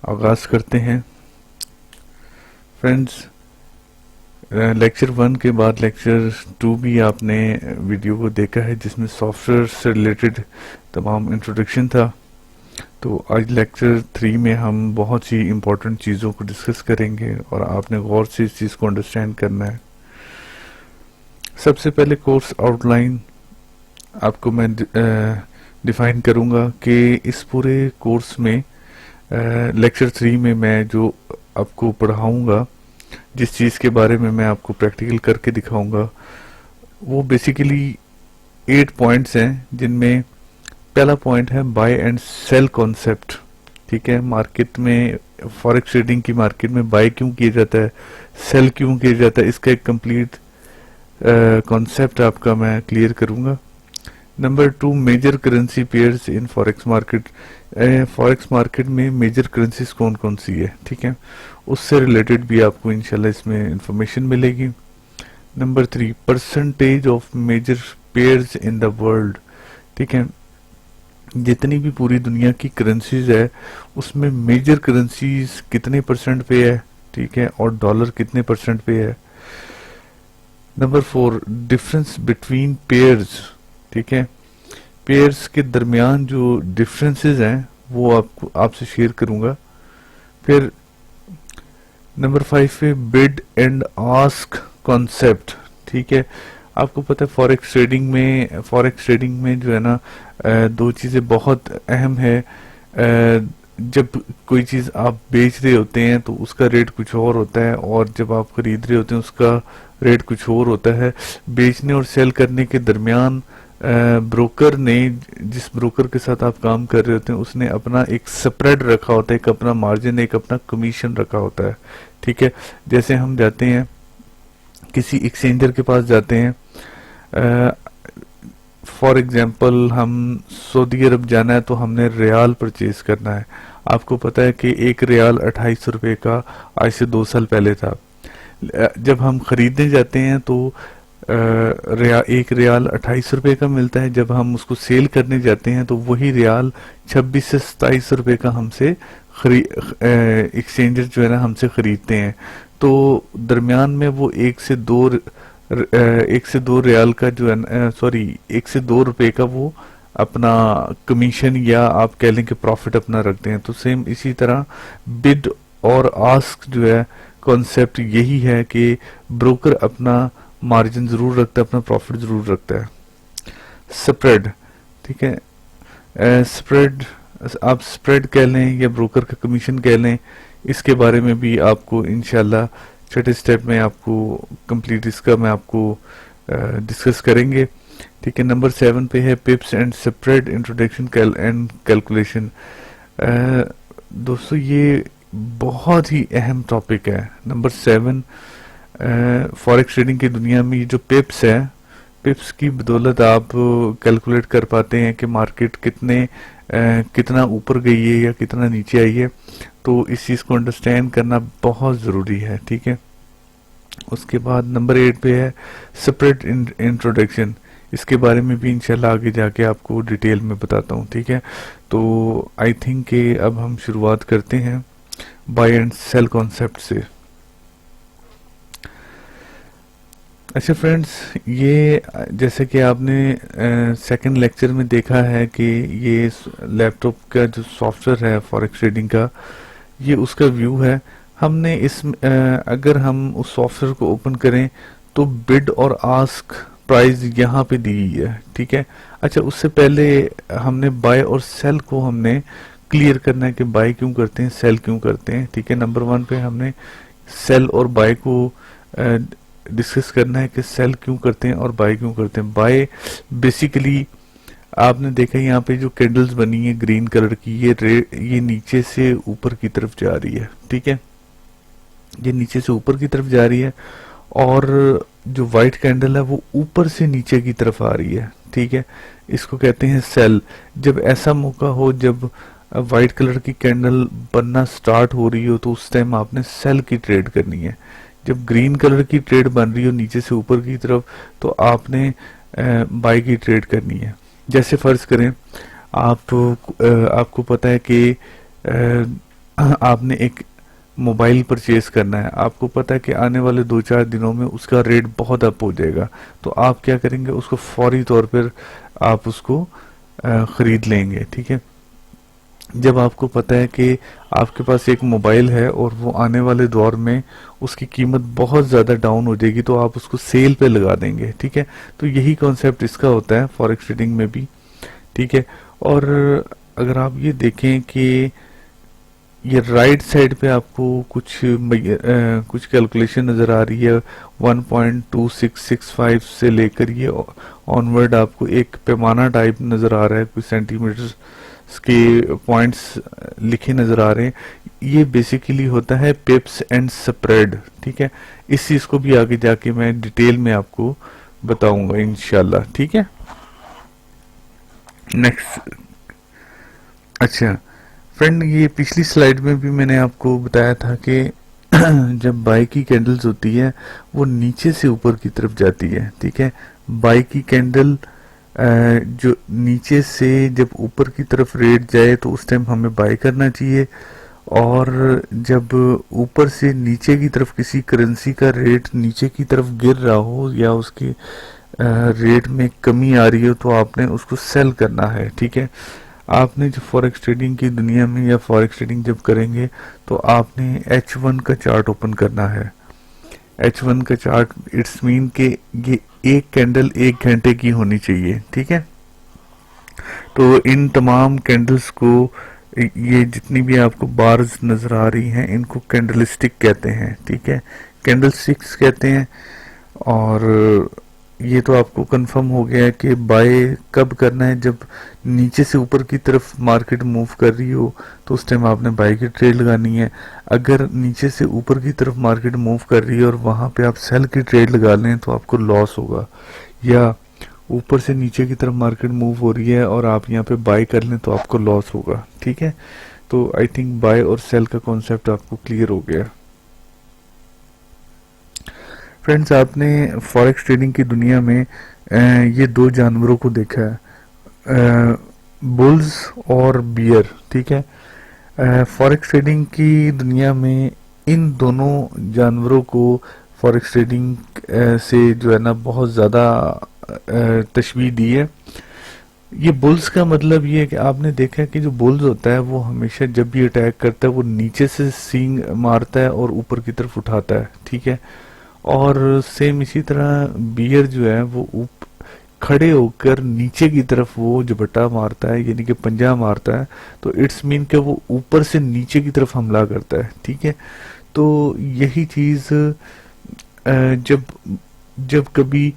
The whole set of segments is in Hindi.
आगाज करते हैं। फ्रेंड्स, लेक्चर 1 के बाद लेक्चर 2 भी आपने वीडियो को देखा है, जिसमें सॉफ्टवेयर से रिलेटेड तमाम इंट्रोडक्शन था। तो आज लेक्चर 3 में हम बहुत सी इम्पोर्टेंट चीज़ों को डिस्कस करेंगे और आपने गौर से इस चीज़ को अंडरस्टैंड करना है। सबसे पहले कोर्स आउटलाइन आपको मैं डिफाइन करूंगा कि इस पूरे कोर्स में लेक्चर 3 में मैं जो आपको पढ़ाऊंगा, जिस चीज़ के बारे में मैं आपको प्रैक्टिकल करके दिखाऊंगा, वो बेसिकली 8 पॉइंट्स हैं, जिनमें पहला पॉइंट है बाय एंड सेल कॉन्सेप्ट। ठीक है, मार्केट में फॉरेक्स ट्रेडिंग की मार्केट में बाय क्यों किया जाता है, सेल क्यों किया जाता है, इसका एक कंप्लीट कॉन्सेप्ट आपका मैं क्लियर करूंगा। Number 2, major currency pairs in forex market. Forex market में मेजर करेंसीज कौन कौन सी है, ठीक है, उससे रिलेटेड भी आपको इंशाल्लाह इसमें इंफॉर्मेशन मिलेगी। Number 3, percentage of major pairs in the world. ठीक है, जितनी भी पूरी दुनिया की करेंसीज है उसमें मेजर करेंसीज कितने परसेंट पे है, ठीक है, और डॉलर कितने परसेंट पे है। Number 4, difference between pairs. ठीक है, पेयर्स के दरमियान जो डिफरेंसेस हैं वो आपसे शेयर करूंगा। फिर नंबर 5 पे बिड एंड आस्क कॉन्सेप्ट। ठीक है, आपको पता है फॉरेक्स ट्रेडिंग में जो है ना, दो चीजें बहुत अहम है। जब कोई चीज आप बेच रहे होते हैं तो उसका रेट कुछ और होता है, और जब आप खरीद रहे होते हैं उसका रेट कुछ और होता है। बेचने और सेल करने के दरमियान ब्रोकर ने, जिस ब्रोकर के साथ आप काम कर रहे होते हैं, उसने अपना एक स्प्रेड रखा होता है, एक अपना मार्जिन, एक अपना कमीशन रखा होता है। ठीक है, जैसे हम जाते हैं किसी एक्सचेंजर के पास जाते हैं, फॉर एग्जांपल हम सऊदी अरब जाना है तो हमने रियाल परचेज करना है। आपको पता है कि एक रियाल 2800 रुपये का आज से 2 साल पहले था। जब हम खरीदने जाते हैं तो एक रियाल 2800 रुपये का मिलता है। जब हम उसको सेल करने जाते हैं तो वही रियाल 26 से 27 रुपये का हमसे एक्सचेंजर जो है ना हमसे खरीदते हैं। तो दरमियान में वो 1 से 2 रियाल का जो है, सॉरी 1 से 2 रुपये का वो अपना कमीशन या आप कह लें कि प्रॉफिट अपना रखते हैं। तो सेम इसी तरह बिड और आस्क जो है कॉन्सेप्ट यही है कि ब्रोकर अपना मार्जिन जरूर रखता है, अपना प्रॉफिट जरूर रखता है। स्प्रेड, ठीक है, स्प्रेड आप स्प्रेड कह लें या ब्रोकर का कमीशन कह लें, इसके बारे में भी आपको इंशाल्लाह छठे स्टेप में आपको कंप्लीट इसका मैं आपको डिस्कस करेंगे। ठीक है, नंबर 7 पे है पिप्स and spread introduction and calculation. दोस्तों ये बहुत ही अहम टॉपिक है। नंबर 7, फॉरेक्स ट्रेडिंग की दुनिया में ये जो पिप्स है, पिप्स की बदौलत आप कैलकुलेट कर पाते हैं कि मार्केट कितना ऊपर गई है या कितना नीचे आई है। तो इस चीज को अंडरस्टैंड करना बहुत जरूरी है। ठीक है, उसके बाद नंबर 8 पे है स्प्रेड इंट्रोडक्शन। इसके बारे में भी इंशाल्लाह आगे जाके आपको डिटेल में बताता हूँ। ठीक है, तो आई थिंक कि अब हम शुरुआत करते हैं बाय एंड सेल कॉन्सेप्ट से। अच्छा फ्रेंड्स, ये जैसे कि आपने सेकंड लेक्चर में देखा है कि ये लैपटॉप का जो सॉफ्टवेयर है फॉरेक्स ट्रेडिंग का, ये उसका व्यू है। हमने अगर हम उस सॉफ्टवेयर को ओपन करें तो बिड और आस्क प्राइस यहाँ पे दी हुई है। ठीक है, अच्छा उससे पहले हमने बाय और सेल को हमने क्लियर करना है कि बाय क्यों करते हैं, सेल क्यों करते हैं। ठीक है, नंबर 1 पे हमने सेल और बाय को डिस्कस करना है कि सेल क्यों करते हैं और बाय क्यों करते हैं। बाय बेसिकली आपने देखा यहाँ पे जो कैंडल्स बनी है ग्रीन कलर की, ये नीचे से ऊपर की तरफ जा रही है। ठीक है, ये नीचे से ऊपर की तरफ जा रही है, और जो व्हाइट कैंडल है वो ऊपर से नीचे की तरफ आ रही है। ठीक है, इसको कहते हैं सेल। जब ऐसा मौका हो, जब व्हाइट कलर की कैंडल बनना स्टार्ट हो रही हो, तो उस टाइम आपने सेल की ट्रेड करनी है। जब ग्रीन कलर की ट्रेड बन रही हो नीचे से ऊपर की तरफ, तो आपने बाय की ट्रेड करनी है। जैसे फर्ज करें आपको पता है कि आपने एक मोबाइल परचेज करना है, आपको पता है कि आने वाले 2-4 दिनों में उसका रेट बहुत अप हो जाएगा, तो आप क्या करेंगे, उसको फौरी तौर पर आप उसको खरीद लेंगे। ठीक है, जब आपको पता है कि आपके पास एक मोबाइल है और वो आने वाले दौर में उसकी कीमत बहुत ज़्यादा डाउन हो जाएगी, तो आप उसको सेल पे लगा देंगे। ठीक है, तो यही कॉन्सेप्ट इसका होता है फॉरेक्स ट्रेडिंग में भी। ठीक है, और अगर आप ये देखें कि ये राइट साइड पे आपको कुछ कैलकुलेशन नज़र आ रही है, 1.2665 से लेकर ये ऑनवर्ड आपको एक पैमाना टाइप नज़र आ रहा है, कुछ सेंटीमीटर के पॉइंट्स लिखे नज़र आ रहे हैं। ये बेसिकली होता है पिप्स एंड स्प्रेड। ठीक है, इस चीज़ को भी आगे जाके मैं डिटेल में आपको बताऊंगा इंशाल्लाह। ठीक है, नेक्स्ट। अच्छा फ्रेंड, ये पिछली स्लाइड में भी मैंने आपको बताया था कि जब बाई की कैंडल्स होती है वो नीचे से ऊपर की तरफ जाती है। ठीक है, बाई की कैंडल जो नीचे से जब ऊपर की तरफ रेट जाए तो उस टाइम हमें बाय करना चाहिए, और जब ऊपर से नीचे की तरफ किसी करेंसी का रेट नीचे की तरफ गिर रहा हो या उसके रेट में कमी आ रही हो तो आपने उसको सेल करना है। ठीक है, आपने जो फॉरेक्स ट्रेडिंग की दुनिया में या फॉरेक्स ट्रेडिंग जब करेंगे तो आपने H1 का चार्ट ओपन करना है। H1 का चार्ट इट्स मीन के ये एक कैंडल 1 घंटे की होनी चाहिए। ठीक है, तो इन तमाम कैंडल्स को, ये जितनी भी आपको बार्स नजर आ रही हैं, इनको कैंडलस्टिक कहते हैं। ठीक है, कैंडल स्टिक्स कहते हैं। और ये तो आपको कंफर्म हो गया है कि बाय कब करना है, जब नीचे से ऊपर की तरफ मार्केट मूव कर रही हो तो उस टाइम आपने बाय की ट्रेड लगानी है। अगर नीचे से ऊपर की तरफ मार्केट मूव कर रही है और वहां पे आप सेल की ट्रेड लगा लें तो आपको लॉस होगा, या ऊपर से नीचे की तरफ मार्केट मूव हो रही है और आप यहाँ पे बाय कर लें तो आपको लॉस होगा। ठीक है, तो आई थिंक बाय और सेल का कॉन्सेप्ट आपको क्लियर हो गया। फ्रेंड्स, आपने फॉरेक्स ट्रेडिंग की दुनिया में ये दो जानवरों को देखा है, बुल्स और बियर। ठीक है, फॉरेक्स ट्रेडिंग की दुनिया में इन दोनों जानवरों को फॉरेक्स ट्रेडिंग से जो है ना बहुत ज़्यादा तशबीह दी है। ये बुल्स का मतलब ये है कि आपने देखा है कि जो बुल्स होता है वो हमेशा जब भी अटैक करता है वो नीचे से सींग मारता है और ऊपर की तरफ उठाता है। ठीक है, और सेम इसी तरह बियर जो है वो खड़े होकर नीचे की तरफ वो झपट्टा मारता है, यानी कि पंजा मारता है, तो इट्स मीन कि वो ऊपर से नीचे की तरफ हमला करता है। ठीक है, तो यही चीज जब जब कभी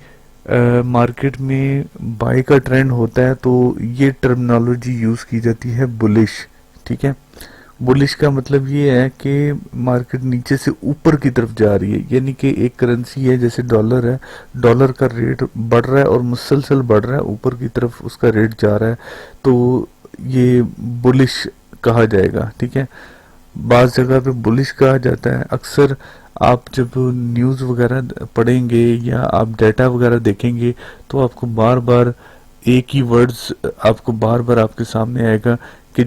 मार्केट में बाय का ट्रेंड होता है तो ये टर्मिनोलॉजी यूज की जाती है बुलिश। ठीक है, बुलिश का मतलब ये है कि मार्केट नीचे से ऊपर की तरफ जा रही है, यानी कि एक करेंसी है जैसे डॉलर है, डॉलर का रेट बढ़ रहा है और मुसलसल बढ़ रहा है, ऊपर की तरफ उसका रेट जा रहा है, तो ये बुलिश कहा जाएगा। ठीक है, बाज जगह पे बुलिश कहा जाता है। अक्सर आप जब न्यूज़ वगैरह पढ़ेंगे या आप डाटा वगैरह देखेंगे तो आपको बार बार एक ही वर्ड्स आपको बार बार आपके सामने आएगा कि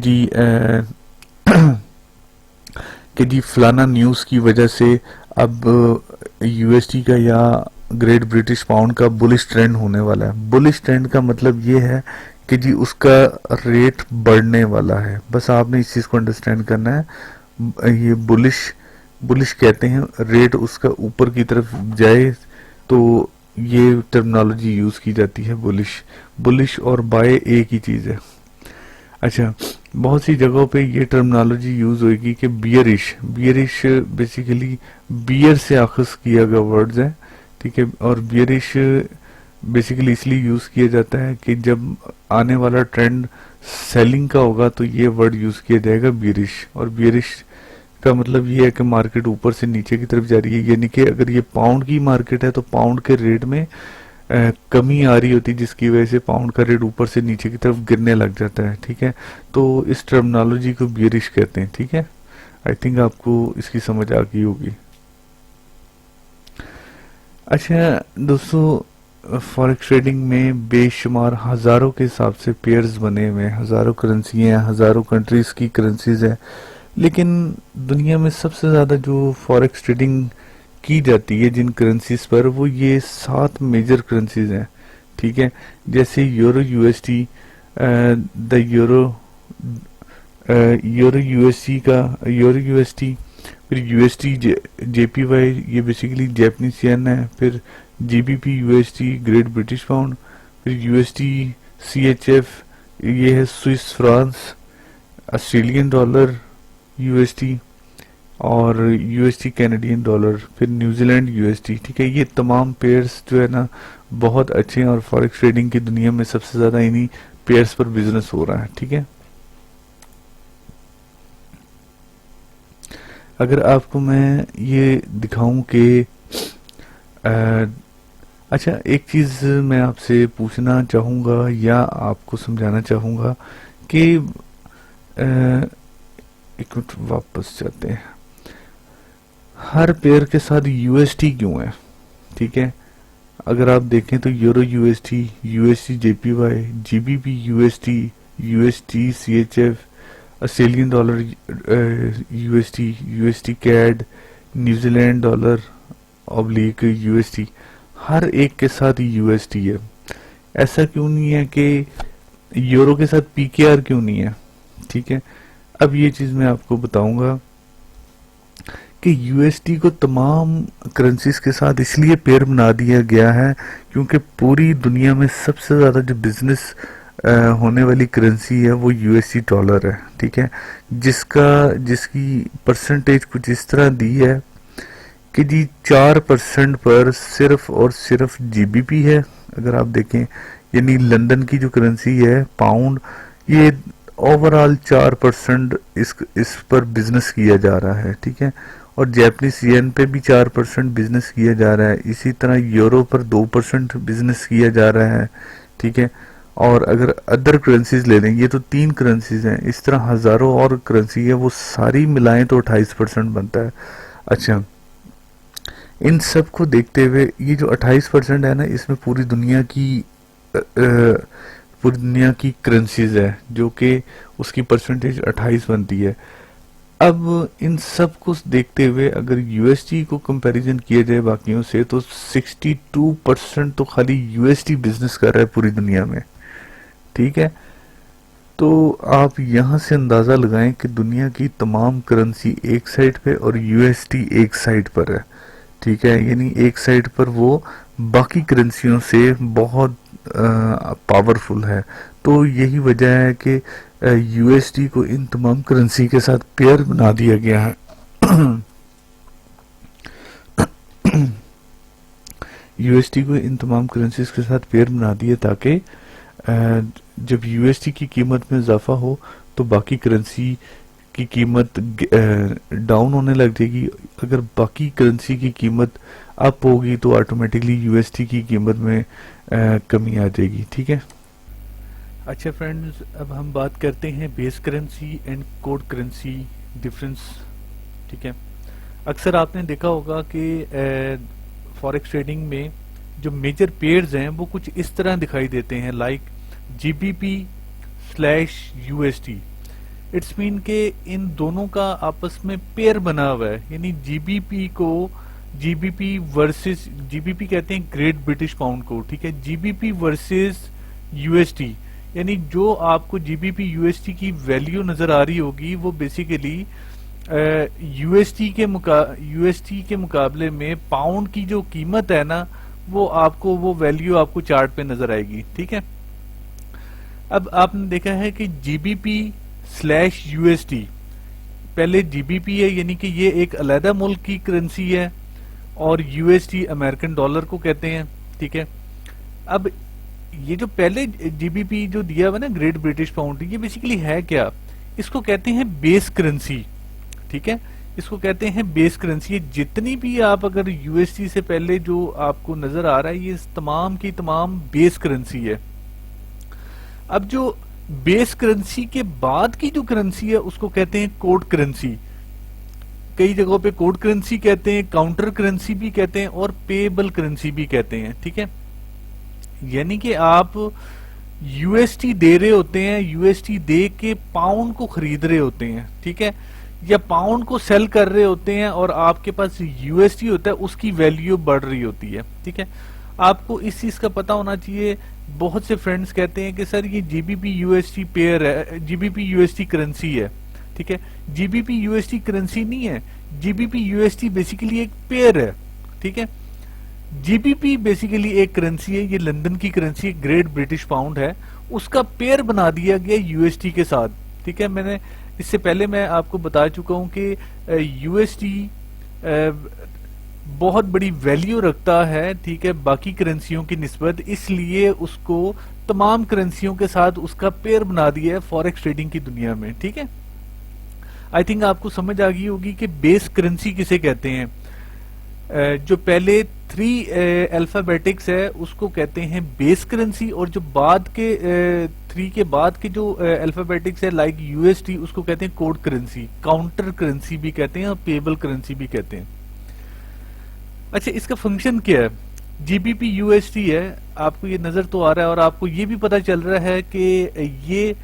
जी फलाना न्यूज़ की वजह से अब यूएसडी का या ग्रेट ब्रिटिश पाउंड का बुलिश ट्रेंड होने वाला है। बुलिश ट्रेंड का मतलब ये है कि जी उसका रेट बढ़ने वाला है, बस आपने इस चीज़ को अंडरस्टैंड करना है। ये बुलिश कहते हैं, रेट उसका ऊपर की तरफ जाए तो ये टर्मिनोलॉजी यूज की जाती है बुलिश और बाय एक ही चीज है। अच्छा, बहुत सी जगहों पे ये टर्मिनोलॉजी यूज होगी कि बियरिश बेसिकली बियर से अखज़ किया गया वर्ड्स है। ठीक है, और बियरिश बेसिकली इसलिए यूज किया जाता है कि जब आने वाला ट्रेंड सेलिंग का होगा तो ये वर्ड यूज किया जाएगा बियरिश, और बियरिश का मतलब ये है कि मार्केट ऊपर से नीचे की तरफ जा रही है, यानी कि अगर ये पाउंड की मार्केट है तो पाउंड के रेट में कमी आ रही होती है जिसकी वजह से पाउंड का रेट ऊपर से नीचे की तरफ गिरने लग जाता है। ठीक है, तो इस टर्मिनोलॉजी को बियरिश कहते हैं। ठीक है, आई थिंक आपको इसकी समझ आ गई होगी। अच्छा दोस्तों, फॉरेक्स ट्रेडिंग में बेशुमार हजारों के हिसाब से पेयर्स बने हुए हैं, हजारों करेंसी हैं, हजारों कंट्रीज की करेंसीज हैं। लेकिन दुनिया में सबसे ज़्यादा जो फॉरेक्स ट्रेडिंग की जाती है जिन करेंसीज पर, वो ये 7 मेजर करेंसीज हैं, ठीक है। जैसे euro USD, the euro USD, फिर यूएसडी जेपीवाई, ये बेसिकली जैपनीज येन है। फिर GBP USD, great British pound. फिर यूएसडी सीएचएफ, ये है Swiss France. Australian dollar USD, और यूएसडी कैनेडियन डॉलर। फिर न्यूजीलैंड यूएसडी, ठीक है। ये तमाम पेयर्स जो है ना बहुत अच्छे हैं, और फॉरेक्स ट्रेडिंग की दुनिया में सबसे ज्यादा इन्हीं पेयर्स पर बिजनेस हो रहा है, ठीक है। अगर आपको मैं ये दिखाऊं कि अच्छा, एक चीज मैं आपसे पूछना चाहूंगा या आपको समझाना चाहूंगा कि एक मिनट वापस जाते हैं। हर पेयर के साथ यूएसटी क्यों है, ठीक है। अगर आप देखें तो euro USD, USD JPY, GBP USD, USD CHF, Australian dollar USD, USD CAD, New Zealand dollar oblique USD, हर एक के साथ यूएसटी है। ऐसा क्यों नहीं है कि यूरो के साथ पीकेआर क्यों नहीं है, ठीक है। अब ये चीज मैं आपको बताऊंगा कि यूएसडी को तमाम करेंसीज के साथ इसलिए पेयर बना दिया गया है क्योंकि पूरी दुनिया में सबसे ज्यादा जो बिजनेस होने वाली करेंसी है वो यूएसडी डॉलर है, ठीक है। जिसकी परसेंटेज कुछ इस तरह दी है कि जी 4% पर सिर्फ और सिर्फ जीबीपी है। अगर आप देखें, यानी लंदन की जो करेंसी है पाउंड, ये ओवरऑल 4% इस पर बिजनेस किया जा रहा है, ठीक है। और जैपनीज येन पे भी 4% बिजनेस किया जा रहा है। इसी तरह यूरो पर 2% बिजनेस किया जा रहा है, ठीक है। और अगर अदर करेंसीज ले लें, ये तो 3 करेंसीज हैं, इस तरह हजारों और करेंसी है, वो सारी मिलाएं तो 28% बनता है। अच्छा, इन सब को देखते हुए ये जो 28% है ना, इसमें पूरी दुनिया की करेंसीज है जो कि उसकी परसेंटेज 28 बनती है। अब इन सब को देखते हुए अगर यूएसडी को कंपैरिजन किया जाए बाकियों से, तो 62% तो खाली यूएसडी बिजनेस कर रहा है पूरी दुनिया में, ठीक है। तो आप यहां से अंदाजा लगाएं कि दुनिया की तमाम करेंसी एक साइड पे और यूएसडी एक साइड पर है, ठीक है। यानी एक साइड पर वो बाकी करेंसियों से बहुत पावरफुल है। तो यही वजह है कि यूएसडी को इन तमाम करेंसी के साथ पेयर बना दिया गया है। यूएसडी को इन तमाम करेंसीज के साथ पेयर बना दिया ताकि जब यूएसडी की कीमत में इजाफा हो तो बाकी करेंसी की कीमत डाउन होने लग जाएगी। अगर बाकी करेंसी की कीमत अप होगी तो ऑटोमेटिकली यूएसडी की कीमत में कमी आ जाएगी, ठीक है। अच्छा फ्रेंड्स, अब हम बात करते हैं base currency and code currency difference, ठीक है। अक्सर आपने देखा होगा कि फॉरेक्स ट्रेडिंग में जो मेजर पेयर्स हैं वो कुछ इस तरह दिखाई देते हैं, like GBP slash USD. It's mean के इन दोनों का आपस में पेयर बना हुआ है, यानी जीबीपी को जीबीपी वर्सेस, जीबीपी कहते हैं ग्रेट ब्रिटिश पाउंड को, ठीक है। जीबीपी वर्सेस यूएसडी, यानी जो आपको जीबीपी यूएसडी की वैल्यू नजर आ रही होगी वो बेसिकली यूएसडी के मुकाबले में पाउंड की जो कीमत है ना, वो वैल्यू आपको चार्ट पे नजर आएगी, ठीक है। अब आपने देखा है कि जीबीपी स्लैश यूएसडी, पहले जीबीपी है यानी कि ये एक अलहदा मुल्क की करेंसी है, और यूएसडी अमेरिकन डॉलर को कहते हैं, ठीक है। अब ये जो पहले जीबीपी जो दिया हुआ ना ग्रेट ब्रिटिश पाउंड, ये बेसिकली है क्या, इसको कहते हैं बेस करेंसी, ठीक है। इसको कहते हैं बेस करेंसी। जितनी भी आप अगर यूएसडी से पहले जो आपको नजर आ रहा है, ये तमाम की तमाम बेस करेंसी है। अब जो बेस करेंसी के बाद की जो करेंसी है उसको कहते हैं कोड करेंसी। कई जगहों पे कोड करेंसी कहते हैं, काउंटर करेंसी भी कहते हैं, और पेएबल करेंसी भी कहते हैं, ठीक है। यानी कि आप यूएसटी दे रहे होते हैं, यूएसटी दे के पाउंड को खरीद रहे होते हैं, ठीक है। या पाउंड को सेल कर रहे होते हैं और आपके पास यूएसडी होता है, उसकी वैल्यू बढ़ रही होती है। ठीक है, आपको इस चीज का पता होना चाहिए। बहुत से फ्रेंड्स कहते हैं कि सर ये जीबीपी यूएसडी पेयर है, जीबीपी यूएसडी करेंसी है। ठीक है, जीबीपी यूएसडी करेंसी नहीं है, जीबीपी यूएसडी बेसिकली एक पेयर है। ठीक है, जीबीपी बेसिकली एक करेंसी है, ये लंदन की करेंसी, ग्रेट ब्रिटिश पाउंड है, उसका पेयर बना दिया गया यूएसडी के साथ। ठीक है, मैंने इससे पहले मैं आपको बता चुका हूं कि यूएसडी बहुत बड़ी वैल्यू रखता है, ठीक है, बाकी करेंसियों की निस्बत, इसलिए उसको तमाम करेंसियों के साथ उसका पेयर बना दिया है फॉरेक्स ट्रेडिंग की दुनिया में। ठीक है, आई थिंक आपको समझ आ गई होगी कि बेस करेंसी किसे कहते हैं। जो पहले 3 अल्फाबेटिक्स है उसको कहते हैं बेस करेंसी, और जो बाद के 3 के बाद के जो अल्फाबेटिक्स है लाइक यूएसडी, उसको कहते हैं कोड करेंसी, काउंटर करेंसी भी कहते हैं और पेबल करेंसी भी कहते हैं। अच्छा, इसका फंक्शन क्या है? जीबीपी यूएसडी है, आपको ये नजर तो आ रहा है और आपको ये भी पता चल रहा है कि ये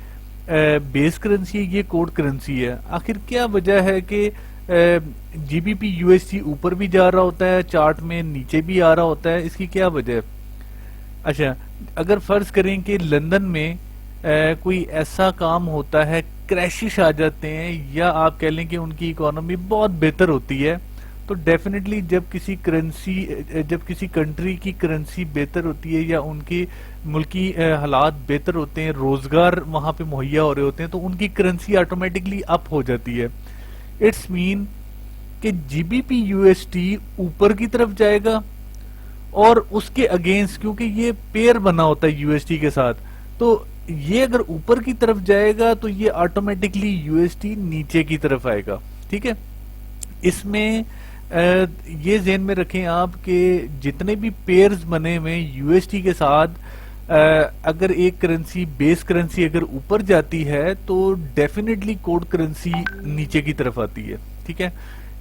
बेस करेंसी है, ये कोड करेंसी है। आखिर क्या वजह है कि जीबीपी यूएसडी ऊपर भी जा रहा होता है चार्ट में, नीचे भी आ रहा होता है, इसकी क्या वजह है? अच्छा, अगर फर्ज करें कि लंदन में कोई ऐसा काम होता है, क्रैशिश आ जाते हैं, या आप कह लें कि उनकी इकोनॉमी बहुत बेहतर होती है, तो डेफिनेटली जब किसी कंट्री की करेंसी बेहतर होती है या उनके मुल्की हालात बेहतर होते हैं, रोजगार वहां पे मुहैया हो रहे होते हैं, तो उनकी करेंसी ऑटोमेटिकली अप हो जाती है। इट्स मीन कि जीबीपी यूएसडी ऊपर की तरफ जाएगा और उसके अगेंस्ट, क्योंकि ये पेयर बना होता है यूएसडी के साथ, तो ये अगर ऊपर की तरफ जाएगा तो ये ऑटोमेटिकली यूएसडी नीचे की तरफ आएगा। ठीक है, इसमें ये ज़हन में रखें आप कि जितने भी पेयर्स बने हुए यूएसडी के साथ, अगर एक करेंसी बेस करेंसी अगर ऊपर जाती है तो डेफिनेटली कोड करेंसी नीचे की तरफ आती है। ठीक है,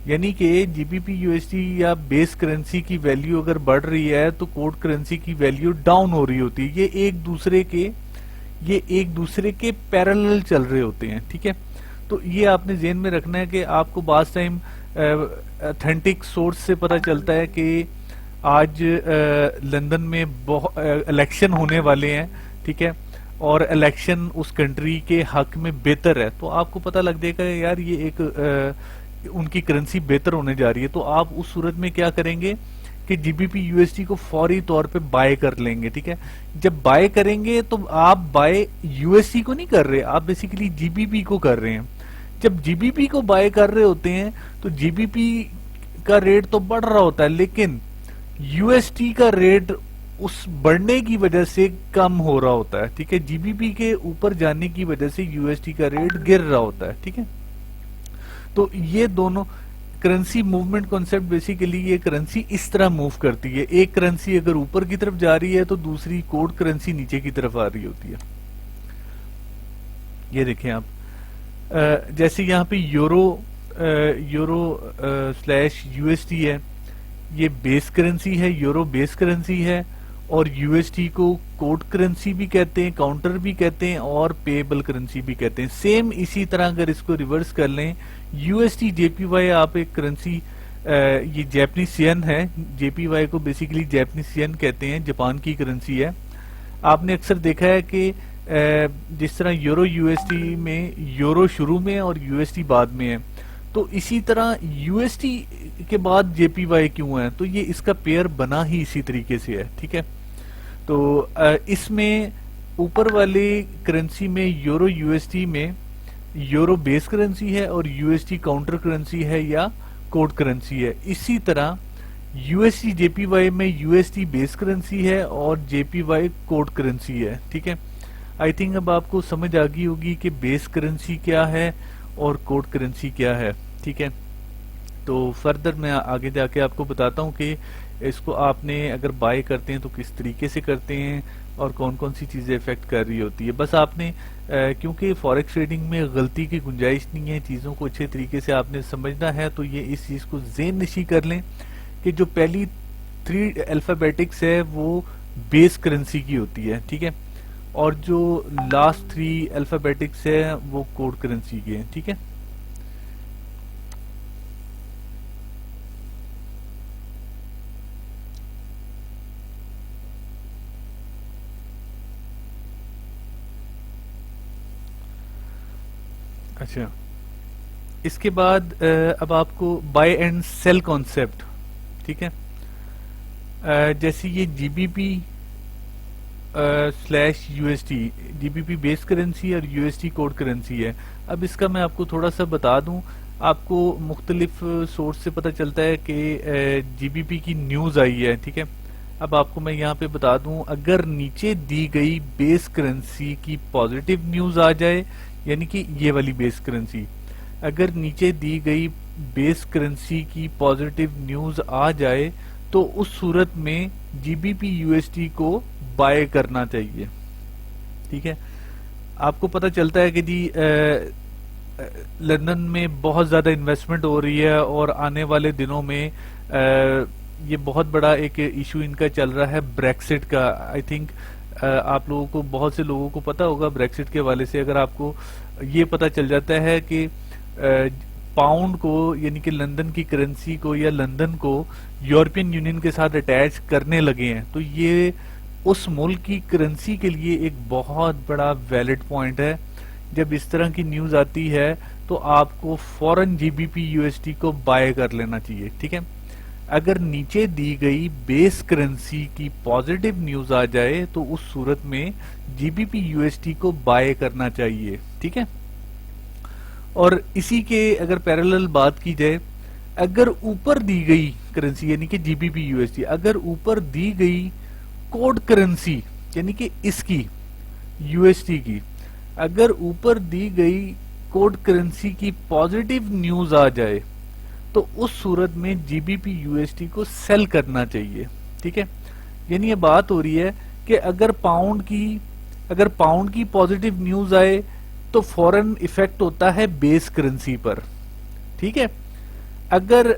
यानी कि जीबीपी यूएसडी या बेस करेंसी की वैल्यू अगर बढ़ रही है तो कोड करेंसी की वैल्यू डाउन हो रही होती है। ये एक दूसरे के पैरेलल चल रहे होते हैं। ठीक है, तो ये आपने ज़हन में रखना है कि आपको बास टाइम ऑथेंटिक सोर्स से पता चलता है कि आज लंदन में इलेक्शन होने वाले हैं। ठीक है, और इलेक्शन उस कंट्री के हक में बेहतर है, तो आपको पता लग जाएगा यार ये एक उनकी करेंसी बेहतर होने जा रही है। तो आप उस सूरत में क्या करेंगे कि जीबीपी यूएसडी को फौरी तौर पे बाय कर लेंगे। ठीक है, जब बाय करेंगे तो आप बाय यूएसडी को नहीं कर रहे, आप बेसिकली जीबीपी को कर रहे हैं। जब जीबीपी को बाय कर रहे होते हैं तो जीबीपी का रेट तो बढ़ रहा होता है, लेकिन यूएसडी का रेट उस बढ़ने की वजह से कम हो रहा होता है। ठीक है, जीबीपी के ऊपर जाने की वजह से यूएसडी का रेट गिर रहा होता है। ठीक है, तो ये दोनों करेंसी मूवमेंट कॉन्सेप्ट, बेसिकली ये करेंसी इस तरह मूव करती है। एक करेंसी अगर ऊपर की तरफ जा रही है तो दूसरी कोड करेंसी नीचे की तरफ आ रही होती है। ये देखें आप, जैसे यहाँ पे यूरो स्लैश यूएसडी है, ये बेस करेंसी है, यूरो बेस करेंसी है, और यूएसडी को कोड करेंसी भी कहते हैं, काउंटर भी कहते हैं और पेएबल करेंसी भी कहते हैं। सेम इसी तरह अगर इसको रिवर्स कर लें, यूएसडी जेपीवाई आप एक करेंसी, ये जापानीज येन है, जेपीवाई को बेसिकली जापानीज येन कहते हैं, जापान की करेंसी है। आपने अक्सर देखा है कि जिस तरह यूरो यूएसडी में यूरो शुरू में और यूएसडी बाद में है, तो इसी तरह यूएसडी के बाद जेपीवाई क्यों है, तो ये इसका पेयर बना ही इसी तरीके से है। ठीक है, तो इसमें ऊपर वाले करेंसी में यूरो यूएसडी में यूरो बेस करेंसी है और यूएसडी काउंटर करेंसी है या कोड करेंसी है। इसी तरह यूएसडी जेपीवाई में यूएसडी बेस करेंसी है और जेपीवाई कोड करेंसी है। ठीक है, आई थिंक अब आपको समझ आ गई होगी कि बेस करेंसी क्या है और कोड करेंसी क्या है। ठीक है, तो फर्दर मैं आगे जाके आपको बताता हूँ कि इसको आपने अगर बाय करते हैं तो किस तरीके से करते हैं और कौन कौन सी चीजें इफेक्ट कर रही होती है। बस आपने क्योंकि फॉरेक्स ट्रेडिंग में गलती की गुंजाइश नहीं है, चीजों को अच्छे तरीके से आपने समझना है, तो ये इस चीज को ज़हन नशी कर लें कि जो पहली 3 अल्फाबेटिक्स है वो बेस करेंसी की होती है। ठीक है, और जो लास्ट 3 अल्फाबेटिक्स है वो कोड करेंसी की है। ठीक है, अच्छा, इसके बाद अब आपको बाय एंड सेल कॉन्सेप्ट, ठीक है। जैसे ये GBP slash UST, GBP base currency और यूएसटी कोड करेंसी है। अब इसका मैं आपको थोड़ा सा बता दूं, आपको मुख्तलिफ सोर्स से पता चलता है कि जीबीपी की न्यूज आई है, ठीक है। अब आपको मैं यहाँ पे बता दूं, अगर नीचे दी गई बेस करेंसी की पॉजिटिव न्यूज आ जाए, यानी कि ये वाली बेस करेंसी, अगर नीचे दी गई बेस करेंसी की पॉजिटिव न्यूज आ जाए तो उस सूरत में जीबीपी यूएसटी को बाय करना चाहिए, ठीक है। आपको पता चलता है कि जी लंदन में बहुत ज्यादा इन्वेस्टमेंट हो रही है और आने वाले दिनों में ये बहुत बड़ा एक इशू इनका चल रहा है ब्रेक्सिट का। आई थिंक आप लोगों को, बहुत से लोगों को पता होगा ब्रेक्सिट के हवाले से। अगर आपको ये पता चल जाता है कि पाउंड को, यानी कि लंदन की करेंसी को या लंदन को यूरोपियन यूनियन के साथ अटैच करने लगे हैं, तो ये उस मुल्क की करेंसी के लिए एक बहुत बड़ा वैलिड पॉइंट है। जब इस तरह की न्यूज आती है तो आपको फौरन जीबीपी यूएसटी को बाय कर लेना चाहिए, ठीक है। अगर नीचे दी गई बेस करेंसी की पॉजिटिव न्यूज आ जाए तो उस सूरत में जीबीपी यूएसटी को बाय करना चाहिए, ठीक है। और इसी के अगर पैरेलल बात की जाए, अगर ऊपर दी गई करेंसी यानी कि जीबीपी यूएसटी, अगर ऊपर दी गई कोड करेंसी यानी कि इसकी यूएसटी की, अगर ऊपर दी गई कोड करेंसी की पॉजिटिव न्यूज आ जाए तो उस सूरत में जीबीपी यूएसटी को सेल करना चाहिए, ठीक है। यानी ये बात हो रही है कि अगर पाउंड की पॉजिटिव न्यूज आए तो फौरन इफेक्ट होता है बेस करेंसी पर, ठीक है। अगर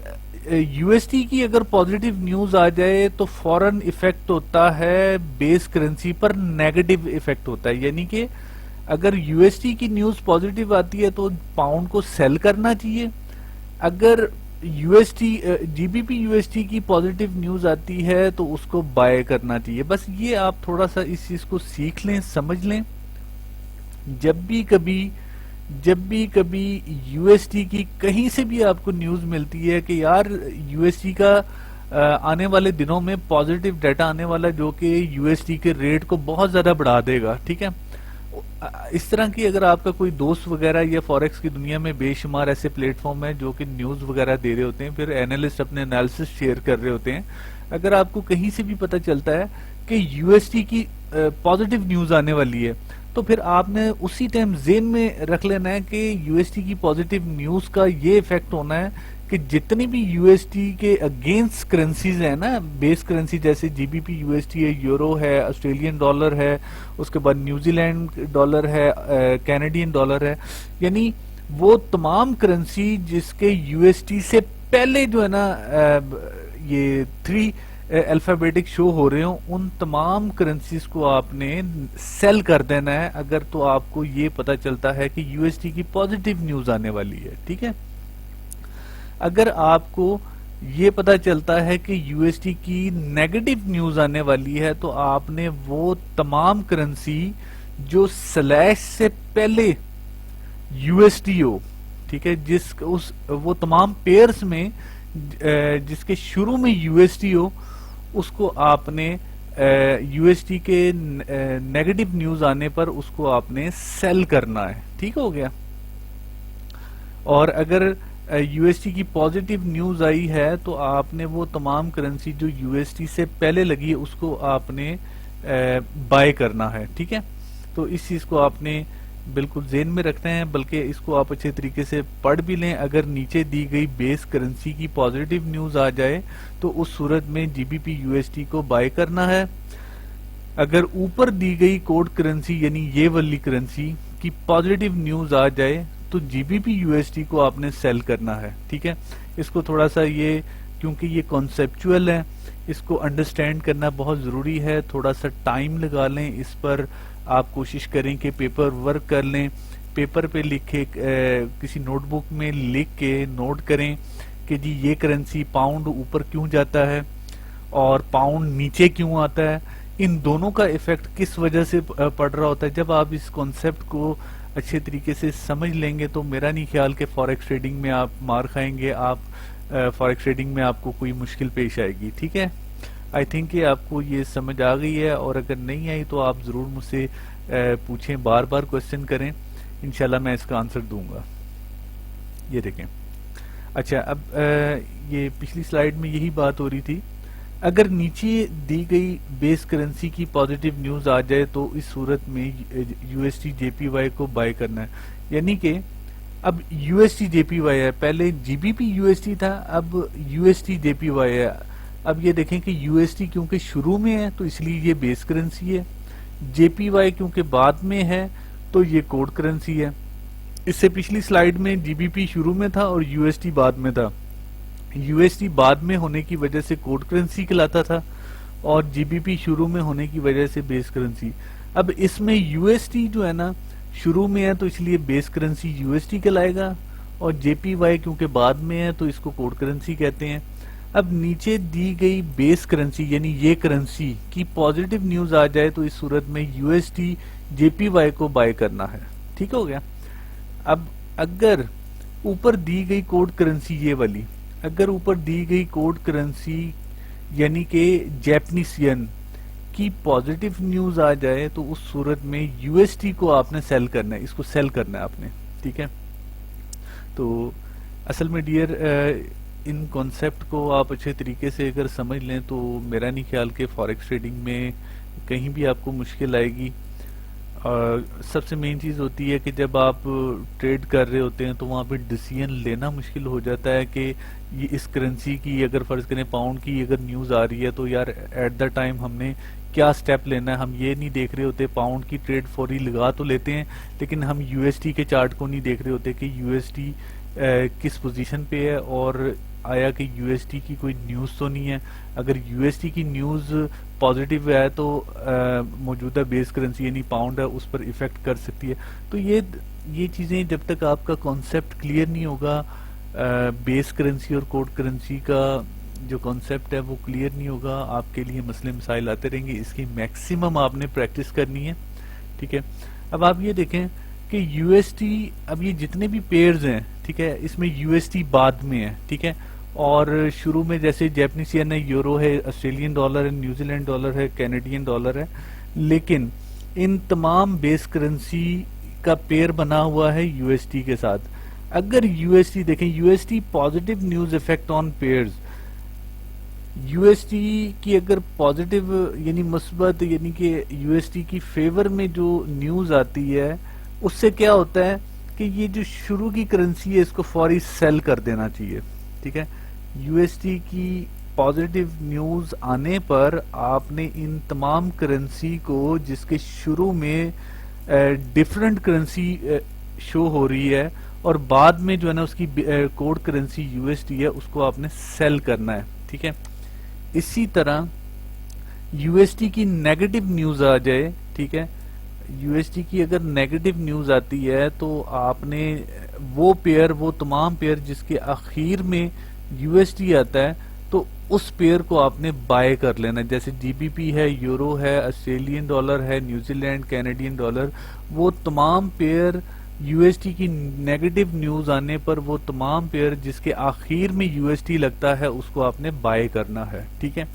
यूएसटी की अगर पॉजिटिव न्यूज आ जाए तो फौरन इफेक्ट होता है बेस करेंसी पर, नेगेटिव इफेक्ट होता है। यानी कि अगर यूएसटी की न्यूज पॉजिटिव आती है तो पाउंड को सेल करना चाहिए, अगर जीबीपी यूएसटी की पॉजिटिव न्यूज आती है तो उसको बाय करना चाहिए। बस ये आप थोड़ा सा इस चीज को सीख लें, समझ लें। जब भी कभी यूएसटी की कहीं से भी आपको न्यूज मिलती है कि यार यूएसटी का आने वाले दिनों में पॉजिटिव डाटा आने वाला जो कि यूएसटी के रेट को बहुत ज्यादा बढ़ा देगा, ठीक है। इस तरह की अगर आपका कोई दोस्त वगैरह या फॉरेक्स की दुनिया में बेशुमार ऐसे प्लेटफॉर्म है जो कि न्यूज वगैरह दे रहे होते हैं, फिर एनालिस्ट अपने एनालिसिस शेयर कर रहे होते हैं, अगर आपको कहीं से भी पता चलता है कि यूएसटी की पॉजिटिव न्यूज आने वाली है, तो फिर आपने उसी टाइम जेन में रख लेना है कि यूएसटी की पॉजिटिव न्यूज का ये इफेक्ट होना है कि जितनी भी यूएसटी के अगेंस्ट करेंसीज है ना, बेस करेंसी जैसे जीबीपी यूएसटी है, यूरो है, ऑस्ट्रेलियन डॉलर है, उसके बाद न्यूजीलैंड डॉलर है, कैनेडियन डॉलर है, यानी वो तमाम करेंसी जिसके यूएसटी से पहले जो है ना ये 3 अल्फाबेटिक शो हो रहे हो, उन तमाम करेंसीज को आपने सेल कर देना है अगर तो आपको ये पता चलता है कि यूएसटी की पॉजिटिव न्यूज आने वाली है, ठीक है। अगर आपको ये पता चलता है कि यूएसटी की नेगेटिव न्यूज आने वाली है तो आपने वो तमाम करेंसी जो स्लैश से पहले यूएसटी हो, ठीक है, वो तमाम पेयर्स में जिसके शुरू में यूएसटी हो, उसको आपने यूएसटी के नेगेटिव न्यूज आने पर उसको आपने सेल करना है, ठीक हो गया। और अगर यूएसटी की पॉजिटिव न्यूज आई है तो आपने वो तमाम करेंसी जो यूएसटी से पहले लगी है उसको आपने बाय करना है, ठीक है। तो इस चीज को आपने बिल्कुल जेन में रखना है, बल्कि इसको आप अच्छे तरीके से पढ़ भी लें। अगर नीचे दी गई बेस करेंसी की पॉजिटिव न्यूज आ जाए तो उस सूरत में जीबीपी यूएसटी को बाय करना है। अगर ऊपर दी गई कोड करेंसी यानी ये वाली करेंसी की पॉजिटिव न्यूज आ जाए तो जीबीपी यूएसटी को आपने सेल करना है, ठीक है। इसको थोड़ा सा ये, क्योंकि ये कॉन्सेप्चुअल है, इसको अंडरस्टैंड करना बहुत जरूरी है। थोड़ा सा टाइम लगा लें इस पर, आप कोशिश करें कि पेपर वर्क कर लें, पेपर पे लिखे किसी नोटबुक में लिख के नोट करें कि जी ये करेंसी पाउंड ऊपर क्यों जाता है और पाउंड नीचे क्यों आता है, इन दोनों का इफेक्ट किस वजह से पड़ रहा होता है। जब आप इस कॉन्सेप्ट को अच्छे तरीके से समझ लेंगे तो मेरा नहीं ख्याल कि फॉरेक्स ट्रेडिंग में आप मार खाएंगे, आप फॉरेक्स ट्रेडिंग में आपको कोई मुश्किल पेश आएगी। ठीक है, आई थिंक कि आपको ये समझ आ गई है, और अगर नहीं आई तो आप ज़रूर मुझसे पूछें, बार बार क्वेश्चन करें, इंशाल्लाह मैं इसका आंसर दूंगा। ये देखें, अच्छा अब ये पिछली स्लाइड में यही बात हो रही थी, अगर नीचे दी गई बेस करेंसी की पॉजिटिव न्यूज आ जाए तो इस सूरत में यूएसटी जेपीवाई को बाय करना है। यानी कि अब यूएसटी जेपीवाई है, पहले जीबीपी यूएसटी था, अब यूएसटी जेपीवाई है। अब ये देखें कि यूएसटी क्योंकि शुरू में है तो इसलिए ये बेस करेंसी है, जेपीवाई क्योंकि बाद में है तो ये कोड करेंसी है। इससे पिछली स्लाइड में जीबीपी शुरू में था और यूएसटी बाद में था। यूएसटी बाद में होने की वजह से कोड करेंसी कहलाता था और जीबीपी शुरू में होने की वजह से बेस करेंसी। अब इसमें यूएसटी जो है ना शुरू में है तो इसलिए बेस करेंसी यूएसटी कहलाएगा, और जेपीवाई क्योंकि बाद में है तो इसको कोड करेंसी कहते हैं। अब नीचे दी गई बेस करेंसी यानी ये करेंसी की पॉजिटिव न्यूज आ जाए तो इस सूरत में यूएसटी जेपीवाई को बाय करना है। ठीक हो गया। अब अगर ऊपर दी गई कोड करेंसी ये वाली, अगर ऊपर दी गई कोड करेंसी यानी कि जैपनीज येन की पॉजिटिव न्यूज आ जाए तो उस सूरत में यूएसटी को आपने सेल करना है, इसको सेल करना है आपने। ठीक है, तो असल में डियर इन कॉन्सेप्ट को आप अच्छे तरीके से अगर समझ लें तो मेरा नहीं ख्याल कि फॉरेक्स ट्रेडिंग में कहीं भी आपको मुश्किल आएगी। सबसे मेन चीज़ होती है कि जब आप ट्रेड कर रहे होते हैं तो वहाँ पे डिसीजन लेना मुश्किल हो जाता है कि ये इस करेंसी की अगर फर्ज करें पाउंड की अगर न्यूज़ आ रही है तो यार एट द टाइम हमने क्या स्टेप लेना है। हम ये नहीं देख रहे होते, पाउंड की ट्रेड फौरी लगा तो लेते हैं लेकिन हम यूएसटी के चार्ट को नहीं देख रहे होते कि यूएसटी किस पोजीशन पे है और आया कि यूएसटी की कोई न्यूज़ तो नहीं है। अगर यूएसटी की न्यूज़ पॉजिटिव है तो मौजूदा बेस करेंसी यानी पाउंड है उस पर इफेक्ट कर सकती है। तो ये चीज़ें जब तक आपका कॉन्सेप्ट क्लियर नहीं होगा, बेस करेंसी और कोड करेंसी का जो कॉन्सेप्ट है वो क्लियर नहीं होगा, आपके लिए मसले मसाइल आते रहेंगे। इसकी मैक्सिमम आपने प्रैक्टिस करनी है। ठीक है, अब आप ये देखें कि यूएसटी, अब ये जितने भी पेयर्स हैं, ठीक है, इसमें यूएसटी बाद में है। ठीक है, और शुरू में जैसे जैपनीज येन है, यूरो है, ऑस्ट्रेलियन डॉलर है, न्यूजीलैंड डॉलर है, कैनेडियन डॉलर है, लेकिन इन तमाम बेस करेंसी का पेयर बना हुआ है यूएसटी के साथ। अगर यूएसटी देखें, UST positive news effect on pairs, UST की अगर पॉजिटिव यानी मुस्बत यानी कि यूएसटी की फेवर में जो न्यूज आती है उससे क्या होता है कि ये जो शुरू की करेंसी है इसको फौरी सेल कर देना चाहिए। ठीक है, यूएसटी की पॉजिटिव न्यूज आने पर आपने इन तमाम करेंसी को जिसके शुरू में डिफरेंट करेंसी शो हो रही है और बाद में जो है ना उसकी कोड करेंसी यूएसटी है उसको आपने सेल करना है। ठीक है, इसी तरह यूएसटी की नेगेटिव न्यूज आ जाए, ठीक है, यूएसटी की अगर नेगेटिव न्यूज आती है तो आपने वो पेयर, वो तमाम पेयर जिसके आखिर में यूएसटी आता है तो उस पेयर को आपने बाय कर लेना है। जैसे जीबीपी है, यूरो है, ऑस्ट्रेलियन डॉलर है, न्यूजीलैंड, कैनेडियन डॉलर, वो तमाम पेयर यूएसटी की नेगेटिव न्यूज आने पर वो तमाम पेयर जिसके आखिर में यूएसटी लगता है उसको आपने बाय करना है। ठीक है,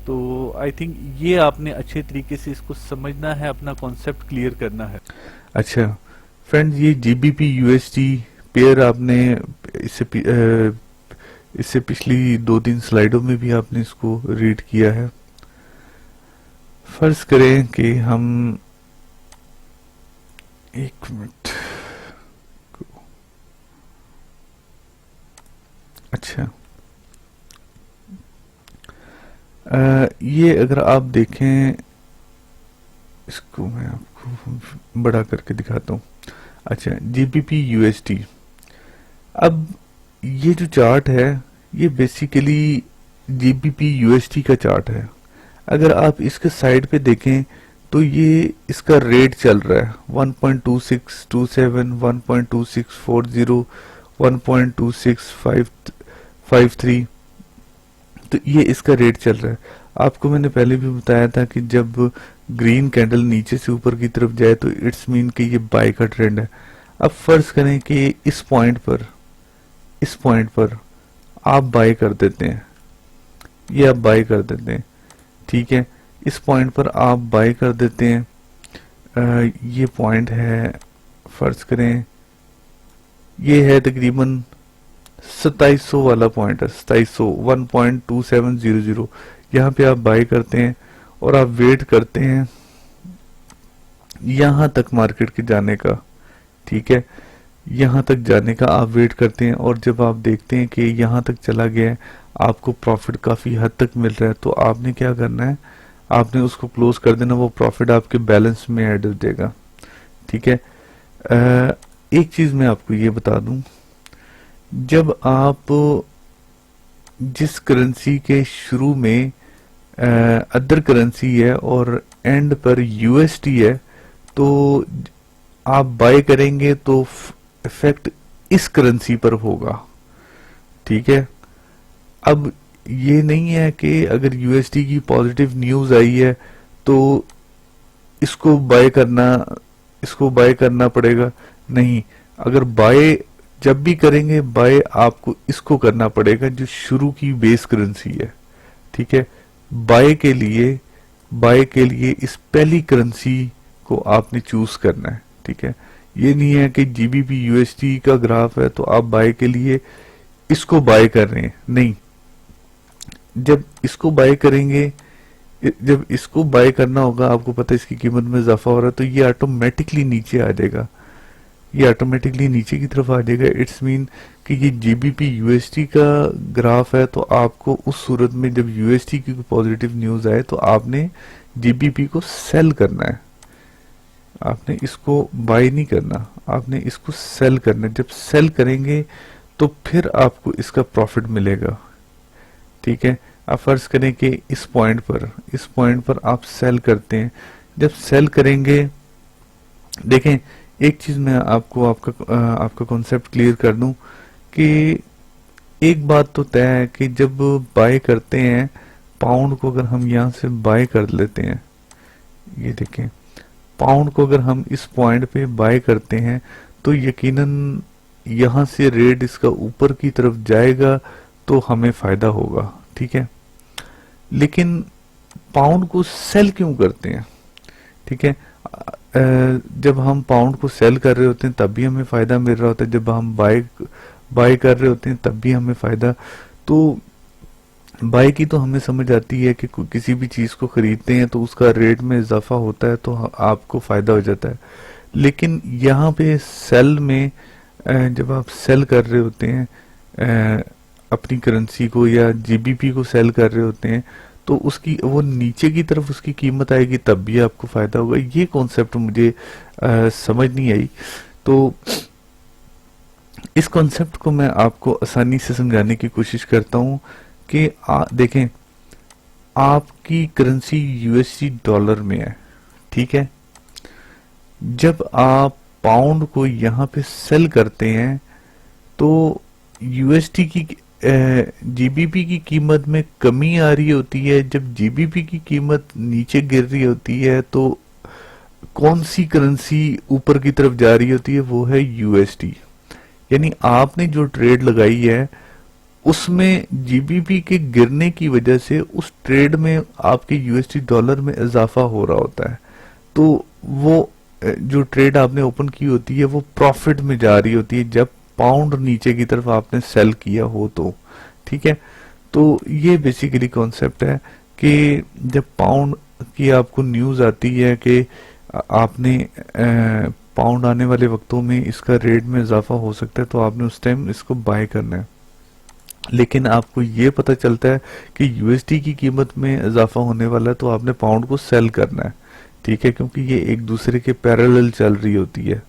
तो आई थिंक ये आपने अच्छे तरीके से इसको समझना है, अपना कॉन्सेप्ट क्लियर करना है। अच्छा फ्रेंड्स, ये जीबीपी यूएसटी पेयर आपने इससे पिछली 2-3 स्लाइडों में भी आपने इसको रीड किया है। फर्ज करें कि हम एक मिनट, अच्छा ये अगर आप देखें, इसको मैं आपको बड़ा करके दिखाता हूँ। अच्छा, जीबीपी यूएसटी, अब ये जो चार्ट है ये बेसिकली जीबीपी यूएसटी का चार्ट है। अगर आप इसके साइड पे देखें तो ये इसका रेट चल रहा है 1.2627, 1.2640, 1.2653, तो ये इसका रेट चल रहा है। आपको मैंने पहले भी बताया था कि जब ग्रीन कैंडल नीचे से ऊपर की तरफ जाए तो इट्स मीन कि ये बाय का ट्रेंड है। अब फर्ज करें कि इस पॉइंट पर आप बाय कर देते हैं, ये आप बाय कर देते हैं, ठीक है, इस पॉइंट पर आप बाय कर देते हैं। ये पॉइंट है, फर्ज करें ये है तकरीबन 2700 वाला पॉइंट है, 2700 1.2700, यहाँ पे आप बाय करते हैं और आप वेट करते हैं यहां तक मार्केट के जाने का, ठीक है, यहां तक जाने का आप वेट करते हैं। और जब आप देखते हैं कि यहां तक चला गया है, आपको प्रॉफिट काफी हद तक मिल रहा है, तो आपने क्या करना है, आपने उसको क्लोज कर देना, वो प्रॉफिट आपके बैलेंस में ऐड हो जाएगा, ठीक है। एक चीज मैं आपको ये बता दूं, जब आप जिस करेंसी के शुरू में अदर करेंसी है और एंड पर यूएसडी है, तो आप बाय करेंगे तो इफेक्ट इस करेंसी पर होगा, ठीक है। अब ये नहीं है कि अगर यूएसडी की पॉजिटिव न्यूज आई है तो इसको बाय करना पड़ेगा, नहीं। अगर बाय जब भी करेंगे, बाय आपको इसको करना पड़ेगा जो शुरू की बेस करेंसी है, ठीक है। बाय के लिए इस पहली करेंसी को आपने चूज करना है, ठीक है। ये नहीं है कि जीबीपी यूएसडी का ग्राफ है तो आप बाय के लिए इसको बाय कर रहे हैं, नहीं। जब इसको बाय करेंगे, जब इसको बाय करना होगा, आपको पता है इसकी कीमत में इजाफा हो रहा है, तो ये ऑटोमेटिकली नीचे आ जाएगा, ये ऑटोमेटिकली नीचे की तरफ आ जाएगा। इट्स मीन कि ये जीबीपी यूएसडी का ग्राफ है, तो आपको उस सूरत में जब यूएसडी की पॉजिटिव न्यूज आए तो आपने जीबीपी को सेल करना है, आपने इसको बाय नहीं करना, आपने इसको सेल करना है। जब सेल करेंगे तो फिर आपको इसका प्रॉफिट मिलेगा, ठीक है। आप फर्ज करें कि इस पॉइंट पर आप सेल करते हैं, जब सेल करेंगे, देखें एक चीज मैं आपको आपका कॉन्सेप्ट क्लियर कर दूं कि एक बात तो तय है कि जब बाय करते हैं पाउंड को, अगर हम यहां से बाय कर लेते हैं, ये देखें पाउंड को अगर हम इस पॉइंट पे बाय करते हैं तो यकीनन यहां से रेट इसका ऊपर की तरफ जाएगा तो हमें फायदा होगा, ठीक है। लेकिन पाउंड को सेल क्यों करते हैं, ठीक है। जब हम पाउंड को सेल कर रहे होते हैं तब भी हमें फायदा मिल रहा होता है, जब हम बाय कर रहे होते हैं तब भी हमें फायदा। तो बाय की तो हमें समझ आती है कि किसी भी चीज को खरीदते हैं तो उसका रेट में इजाफा होता है तो आपको फायदा हो जाता है। लेकिन यहाँ पे सेल में जब आप सेल कर रहे होते हैं अपनी करेंसी को या जीबीपी को सेल कर रहे होते हैं, तो उसकी वो नीचे की तरफ उसकी कीमत आएगी तब भी आपको फायदा होगा। ये कॉन्सेप्ट मुझे समझ नहीं आई, तो इस कॉन्सेप्ट को मैं आपको आसानी से समझाने की कोशिश करता हूं कि देखें आपकी करेंसी यूएसडी डॉलर में है, ठीक है। जब आप पाउंड को यहां पे सेल करते हैं तो यूएसडी की जीबीपी की कीमत में कमी आ रही होती है। जब जीबीपी की कीमत नीचे गिर रही होती है तो कौन सी करेंसी ऊपर की तरफ जा रही होती है, वो है यूएसडी। यानी आपने जो ट्रेड लगाई है उसमें जीबीपी के गिरने की वजह से उस ट्रेड में आपके यूएसडी डॉलर में इजाफा हो रहा होता है, तो वो जो ट्रेड आपने ओपन की होती है वो प्रॉफिट में जा रही होती है जब पाउंड नीचे की तरफ आपने सेल किया हो तो, ठीक है। तो ये बेसिकली कॉन्सेप्ट है कि जब पाउंड की आपको न्यूज आती है कि आपने पाउंड आने वाले वक्तों में इसका रेट में इजाफा हो सकता है तो आपने उस टाइम इसको बाय करना है। लेकिन आपको ये पता चलता है कि यूएसडी की कीमत में इजाफा होने वाला है तो आपने पाउंड को सेल करना है, ठीक है, क्योंकि ये एक दूसरे के पैरेलल चल रही होती है।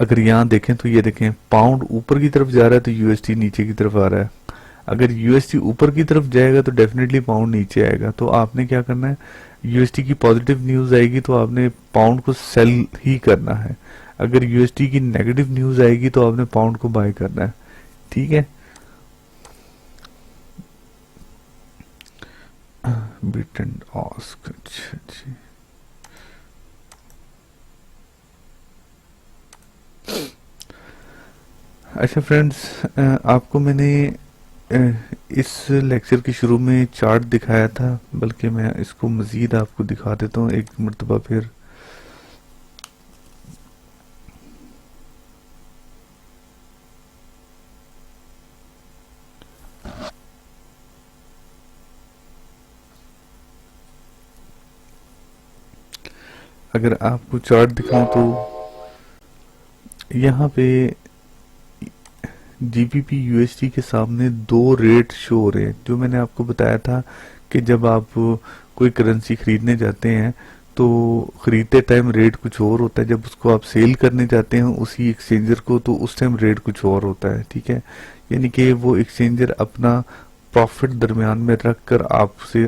अगर यहाँ देखें तो ये देखें पाउंड ऊपर की तरफ जा रहा है तो यूएसडी नीचे की तरफ आ रहा है। अगर यूएसडी ऊपर की तरफ जाएगा तो डेफिनेटली पाउंड नीचे आएगा। तो आपने क्या करना है, यूएसडी की पॉजिटिव न्यूज आएगी तो आपने पाउंड को सेल ही करना है। अगर यूएसडी की नेगेटिव न्यूज आएगी तो आपने पाउंड को बाय करना है, ठीक है। बिट एंड आस्क, अच्छा जी। अच्छा फ्रेंड्स, आपको मैंने इस लेक्चर के शुरू में चार्ट दिखाया था, बल्कि मैं इसको मज़ीद आपको दिखा देता हूँ एक मरतबा फिर। अगर आपको चार्ट दिखाऊं तो यहाँ पे जीबीपी यूएसडी के सामने दो रेट शो हो रहे हैं। जो मैंने आपको बताया था कि जब आप कोई करेंसी खरीदने जाते हैं तो खरीदते टाइम रेट कुछ और होता है, जब उसको आप सेल करने जाते हैं उसी एक्सचेंजर को तो उस टाइम रेट कुछ और होता है, ठीक है। यानी कि वो एक्सचेंजर अपना प्रॉफिट दरमियान में रख कर आपसे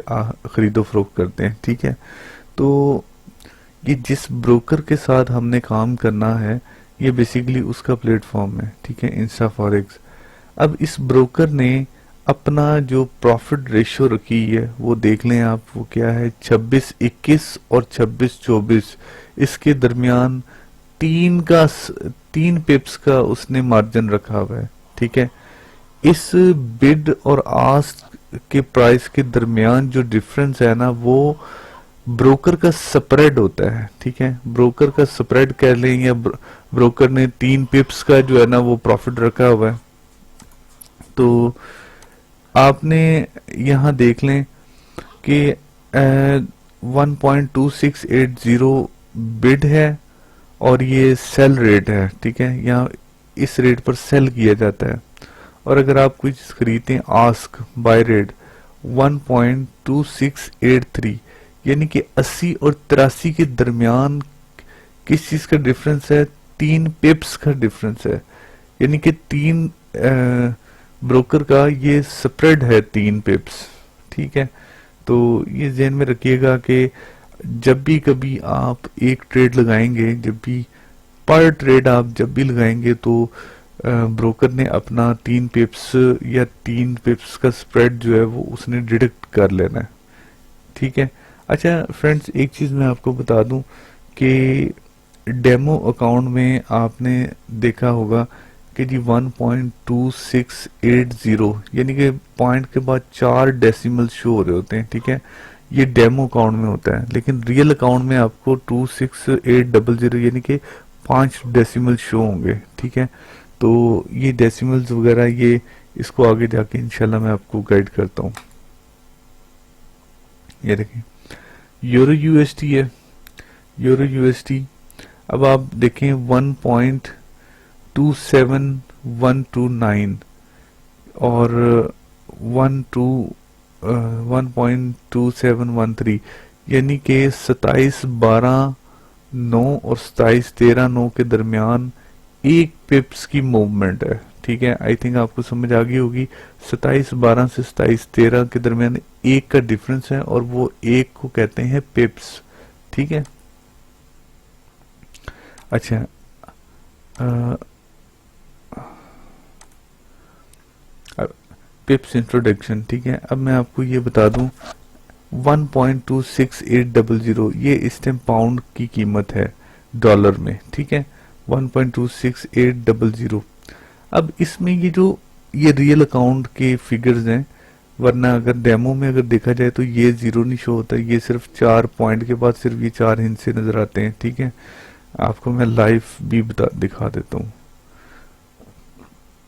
खरीदो फरोख्त करते हैं, ठीक है। तो ये जिस ब्रोकर के साथ हमने काम करना है ये बेसिकली उसका प्लेटफॉर्म है, ठीक है, इंस्टा फॉरेक्स। अब इस ब्रोकर ने अपना जो प्रॉफिट रेशियो रखी है वो देख लें आप, वो क्या है 26-21 और 26-24, इसके दरमियान तीन पिप्स का उसने मार्जिन रखा हुआ है, ठीक है। इस बिड और आस्क के प्राइस के दरमियान जो डिफरेंस है ना वो ब्रोकर का स्प्रेड होता है, ठीक है। ब्रोकर का स्प्रेड कह लें या ब्रोकर ने 3 पिप्स का जो है ना वो प्रॉफिट रखा हुआ है। तो आपने यहाँ देख लें कि 1.2680 बिड है और ये सेल रेट है, ठीक है। यहाँ इस रेट पर सेल किया जाता है। और अगर आप कोई चीज खरीदते हैं आस्क बाय रेट 1.2683, यानी कि 80 और 83 के दरमियान किस चीज का डिफरेंस है, 3 पिप्स का डिफरेंस है। यानी कि ब्रोकर का ये स्प्रेड है 3 पिप्स, ठीक है। तो ये ध्यान में रखिएगा कि जब भी कभी आप एक ट्रेड लगाएंगे, जब भी पर ट्रेड आप जब भी लगाएंगे तो ब्रोकर ने अपना 3 पिप्स या 3 पिप्स का स्प्रेड जो है वो उसने डिडक्ट कर लेना है, ठीक है। अच्छा फ्रेंड्स, एक चीज मैं आपको बता दूं कि डेमो अकाउंट में आपने देखा होगा कि जी 1.2680 यानी कि पॉइंट के बाद 4 डेसिमल शो हो रहे होते हैं, ठीक है। ये डेमो अकाउंट में होता है, लेकिन रियल अकाउंट में आपको 26800 यानी कि 5 डेसिमल शो होंगे, ठीक है। तो ये डेसिमल्स वगैरह ये इसको आगे जाके इंशाल्लाह मैं आपको गाइड करता हूँ। ये देखें यूरो यूएसडी है, यूरो यूएसडी। अब आप देखें 1.27129 और 1.2713 यानी कि 27-12-9 और 27-13-9 के दरमियान 1 पिप्स की मूवमेंट है, ठीक है। आई थिंक आपको समझ आ गई होगी। 27-12 से 27-13 के दरमियान 1 का डिफरेंस है और वो 1 को कहते हैं पिप्स, ठीक है। अच्छा पिप्स इंट्रोडक्शन, ठीक है। अब मैं आपको ये बता दूं 1.26800 ये इस टाइम पाउंड की कीमत है डॉलर में, ठीक है। 1.26800। अब इसमें ये रियल अकाउंट के फिगर्स हैं, वरना अगर डेमो में अगर देखा जाए तो ये जीरो नहीं शो होता, ये सिर्फ 4 पॉइंट के बाद सिर्फ ये 4 हिस्से नजर आते हैं, ठीक है। आपको मैं लाइव भी दिखा देता हूँ।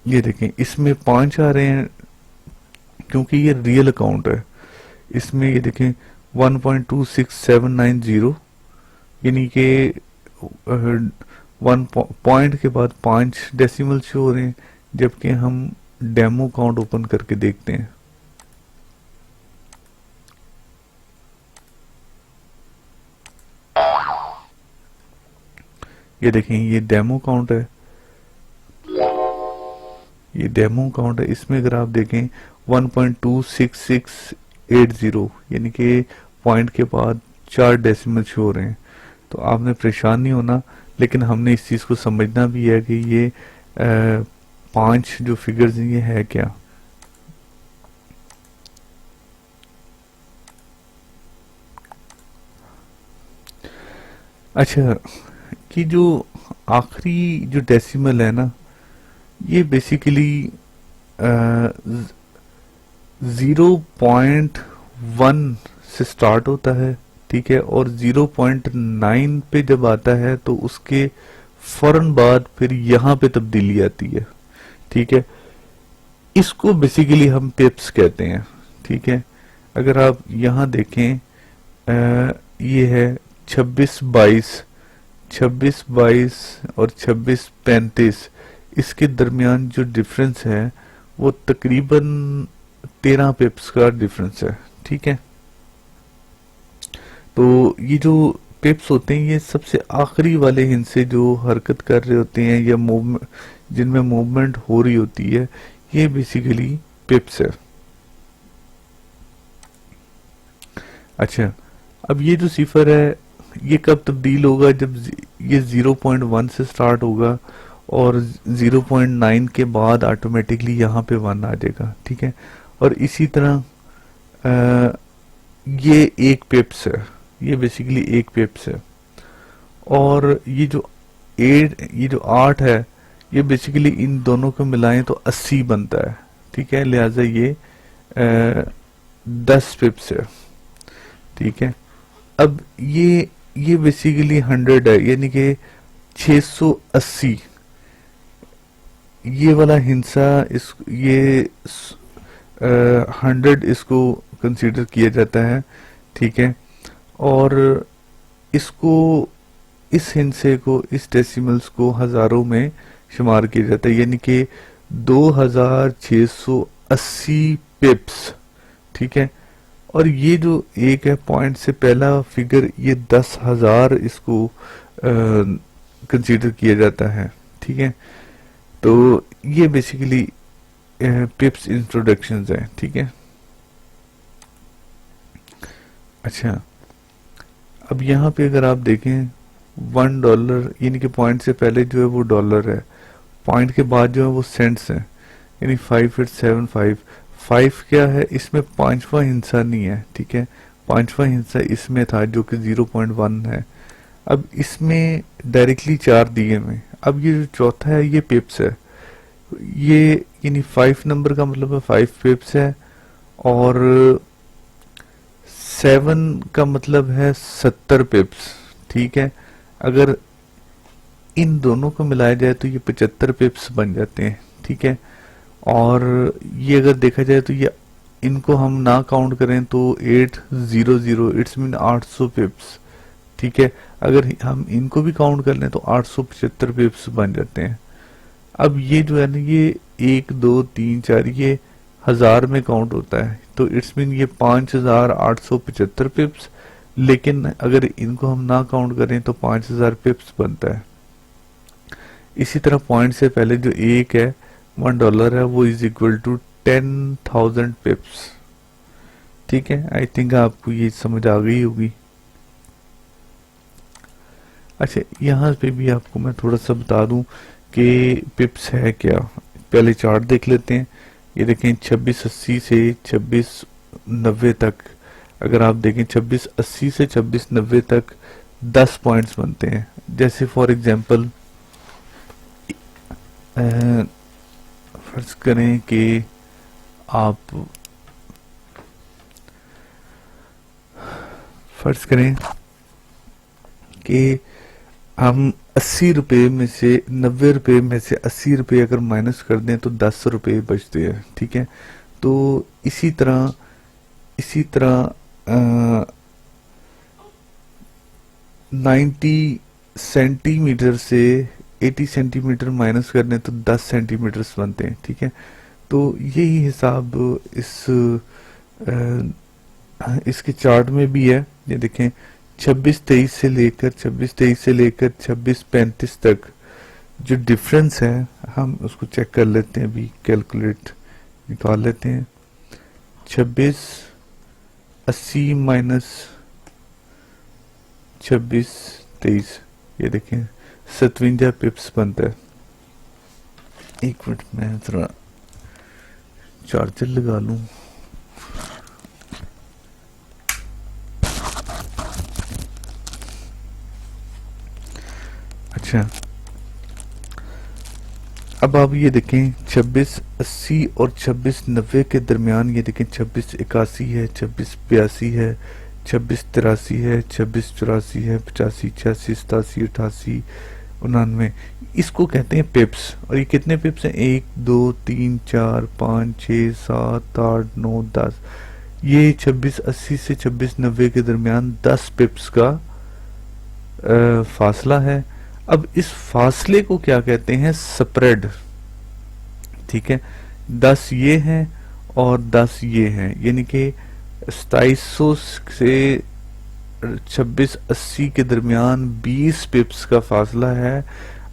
ये देखें इसमें 5 आ रहे हैं क्योंकि ये रियल अकाउंट है। इसमें ये देखें 1.26790 यानी कि 1 पॉइंट के बाद 5 डेसिमल शो हो रहे हैं, जबकि हम डेमो अकाउंट ओपन करके देखते हैं। ये देखें ये डेमो अकाउंट है, ये डेमो अकाउंट है। इसमें अगर आप देखें 1.26680 यानी कि पॉइंट के बाद 4 डेसिमल शो हो रहे हैं। तो आपने परेशान नहीं होना, लेकिन हमने इस चीज को समझना भी है कि ये 5 जो फिगर्स हैं ये है क्या। अच्छा, कि जो आखिरी जो डेसिमल है ना, ये बेसिकली 0.1 से स्टार्ट होता है, ठीक है, और 0.9 पे जब आता है तो उसके फौरन बाद फिर यहाँ पे तब्दीली आती है, ठीक है। इसको बेसिकली हम पिप्स कहते हैं, ठीक है। अगर आप यहाँ देखें, ये है 26-22, 26-22 और 26-35, इसके दरमियान जो डिफरेंस है वो तकरीबन 13 पिप्स का डिफरेंस है, ठीक है। तो ये जो पिप्स होते हैं ये सबसे आखिरी वाले हिस्से जो हरकत कर रहे होते हैं या मूवमेंट, जिनमें मूवमेंट हो रही होती है, ये बेसिकली पिप्स है। अच्छा, अब ये जो सिफर है ये कब तब्दील होगा? जब ये 0.1 से स्टार्ट होगा और 0.9 के बाद ऑटोमेटिकली यहाँ पे 1 आ जाएगा, ठीक है। और इसी तरह ये एक पिप्स है, ये बेसिकली एक पिप्स है। और ये जो 8 है, ये बेसिकली इन दोनों को मिलाएं तो 80 बनता है, ठीक है। लिहाजा ये 10 पिप्स है, ठीक है। अब ये बेसिकली 100 है, यानी कि 680, ये वाला हिस्सा इस ये 100 इसको कंसीडर किया जाता है, ठीक है। और इसको, इस हिस्से को, इस डेसिमल्स को हजारों में शुमार किया जाता है, यानी कि 2680 पिप्स, ठीक है। और ये जो एक है पॉइंट से पहला फिगर, ये 10,000 इसको कंसीडर किया जाता है, ठीक है। तो ये बेसिकली पिप्स इंट्रोडक्शंस है, ठीक है। अच्छा, अब यहाँ पे अगर आप देखें $1, यानी कि पॉइंट से पहले जो है वो डॉलर है, पॉइंट के बाद जो है वो सेंट्स है, यानी 5875। 5 क्या है, इसमें पांचवा हिस्सा नहीं है, ठीक है। पांचवा हिस्सा इसमें था जो कि 0.1 है। अब इसमें डायरेक्टली 4 दिए में, अब ये जो चौथा है ये पिप्स है, ये यानी 5 नंबर का मतलब है 5 पिप्स है, और 7 का मतलब है 70 पिप्स, ठीक है। अगर इन दोनों को मिलाया जाए तो ये 75 पिप्स बन जाते हैं, ठीक है। और ये अगर देखा जाए तो ये, इनको हम ना काउंट करें तो 800, इट्स मीन 800 पिप्स, ठीक है। अगर हम इनको भी काउंट कर लें तो 875 पिप्स बन जाते हैं। अब ये जो है ना, ये 1 2 3 4 ये 1000 में काउंट होता है, तो इट्स मीन ये 5875 पिप्स, लेकिन अगर इनको हम ना काउंट करें तो 5000 पिप्स बनता है। इसी तरह पॉइंट से पहले जो एक है $1 है, वो इज इक्वल टू 10,000 पिप्स, ठीक है। आई थिंक आपको ये समझ आ गई होगी। अच्छा, यहाँ पे भी आपको मैं थोड़ा सा बता दूं कि पिप्स है क्या। पहले चार्ट देख लेते हैं। ये देखें 2680 से 2690 तक, अगर आप देखें 2680 से 2690 तक 10 पॉइंट्स बनते हैं। जैसे फॉर एग्जांपल फर्ज करें कि आप फर्ज करें कि हम 80 रुपए में से 90 रुपए में से 80 रुपए अगर माइनस कर दें तो 10 रुपए बचते हैं, ठीक है। तो इसी तरह 90 सेंटीमीटर से 80 सेंटीमीटर माइनस कर दें तो 10 सेंटीमीटर बनते हैं, ठीक है। तो यही हिसाब इसके चार्ट में भी है। ये देखें 26-23 से लेकर 26-35 तक जो डिफरेंस है, हम उसको चेक कर लेते हैं, अभी कैलकुलेट निकाल लेते हैं। 2680 माइनस 26-23, ये देखें 57 पिप्स बनता है। एक मिनट मैं थोड़ा चार्जर लगा लूं। अच्छा, अब आप ये देखें 2680 और 2690 के दरमियान, ये देखें 2681 है, 2682 है, 2683 है, 2684 है, 85, 86, 87, 88, 99, इसको कहते हैं पिप्स। और ये कितने पिप्स हैं? 1 2 3 4 5 6 7 8 9 10। ये 2680 से 2690 के दरमियान 10 पिप्स का फासला है। अब इस फासले को क्या कहते हैं? स्प्रेड। ठीक है, 10 ये हैं और 10 ये हैं, यानी कि 2700 से 2680 के दरमियान 20 पिप्स का फासला है।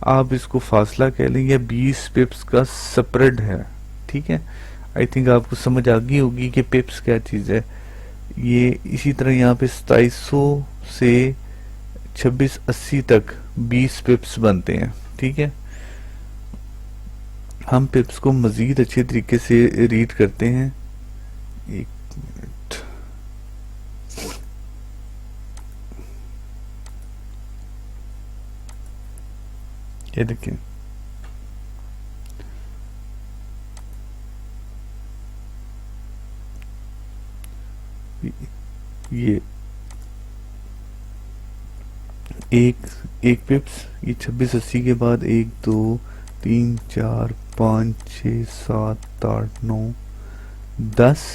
आप इसको फासला कह लें या 20 पिप्स का स्प्रेड है। ठीक है, आई थिंक आपको समझ आ गई होगी कि पिप्स क्या चीज़ है। ये इसी तरह यहाँ पे 2700 से 2680 तक 20 पिप्स बनते हैं। ठीक है, हम पिप्स को मजीद अच्छे तरीके से रीड करते हैं। एक मिनट, ये देखें, ये एक पिप्स, ये 2680 के बाद 1 2 3 4 5 6 7 8 9 10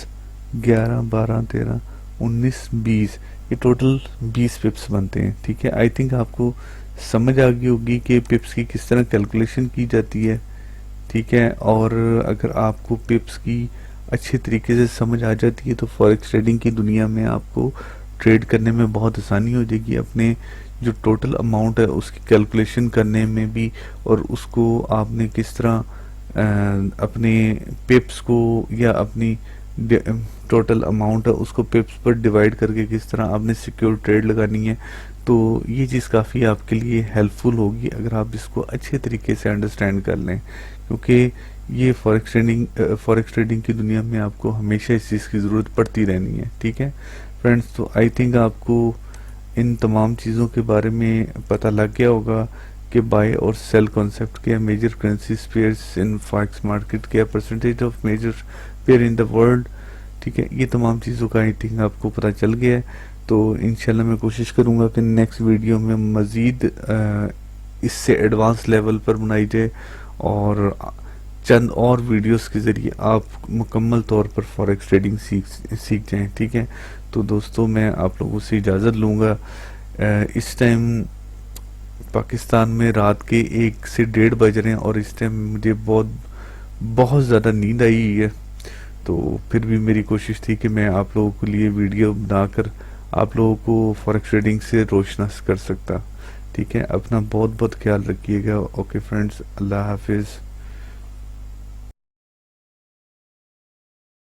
11 12 13 19 20, ये टोटल 20 पिप्स बनते हैं। ठीक है, आई थिंक आपको समझ आ गई होगी कि पिप्स की किस तरह कैलकुलेशन की जाती है। ठीक है, और अगर आपको पिप्स की अच्छे तरीके से समझ आ जाती है तो फॉरेक्स ट्रेडिंग की दुनिया में आपको ट्रेड करने में बहुत आसानी हो जाएगी। अपने जो टोटल अमाउंट है उसकी कैलकुलेशन करने में भी, और उसको आपने किस तरह अपने पिप्स को या अपनी टोटल अमाउंट है उसको पिप्स पर डिवाइड करके किस तरह आपने सिक्योर ट्रेड लगानी है। तो ये चीज़ काफ़ी आपके लिए हेल्पफुल होगी अगर आप इसको अच्छे तरीके से अंडरस्टैंड कर लें, क्योंकि ये फॉरेक्स ट्रेडिंग की दुनिया में आपको हमेशा इस चीज़ की ज़रूरत पड़ती रहनी है। ठीक है फ्रेंड्स, तो आई थिंक आपको इन तमाम चीज़ों के बारे में पता लग गया होगा कि बाय और सेल कॉन्सेप्ट क्या, major currency pairs in forex market क्या, percentage of major pair in the world. ठीक है, ये तमाम चीज़ों का आई थिंक आपको पता चल गया है। तो इंशाल्लाह मैं कोशिश करूँगा कि नेक्स्ट वीडियो में मज़ीद इससे एडवांस लेवल पर बनाई जाए और चंद और वीडियोस के ज़रिए आप मुकम्मल तौर पर फॉरेक्स ट्रेडिंग सीख जाएं। ठीक है, तो दोस्तों मैं आप लोगों से इजाज़त लूँगा। इस टाइम पाकिस्तान में रात के 1 से 1:30 बज रहे हैं और इस टाइम मुझे बहुत ज़्यादा नींद आई हुई है। तो फिर भी मेरी कोशिश थी कि मैं आप लोगों के लिए वीडियो बनाकर आप लोगों को फॉरेक्स ट्रेडिंग से रोशनास कर सकता। ठीक है, अपना बहुत बहुत ख्याल रखिएगा। ओके फ्रेंड्स, अल्लाह हाफिज़।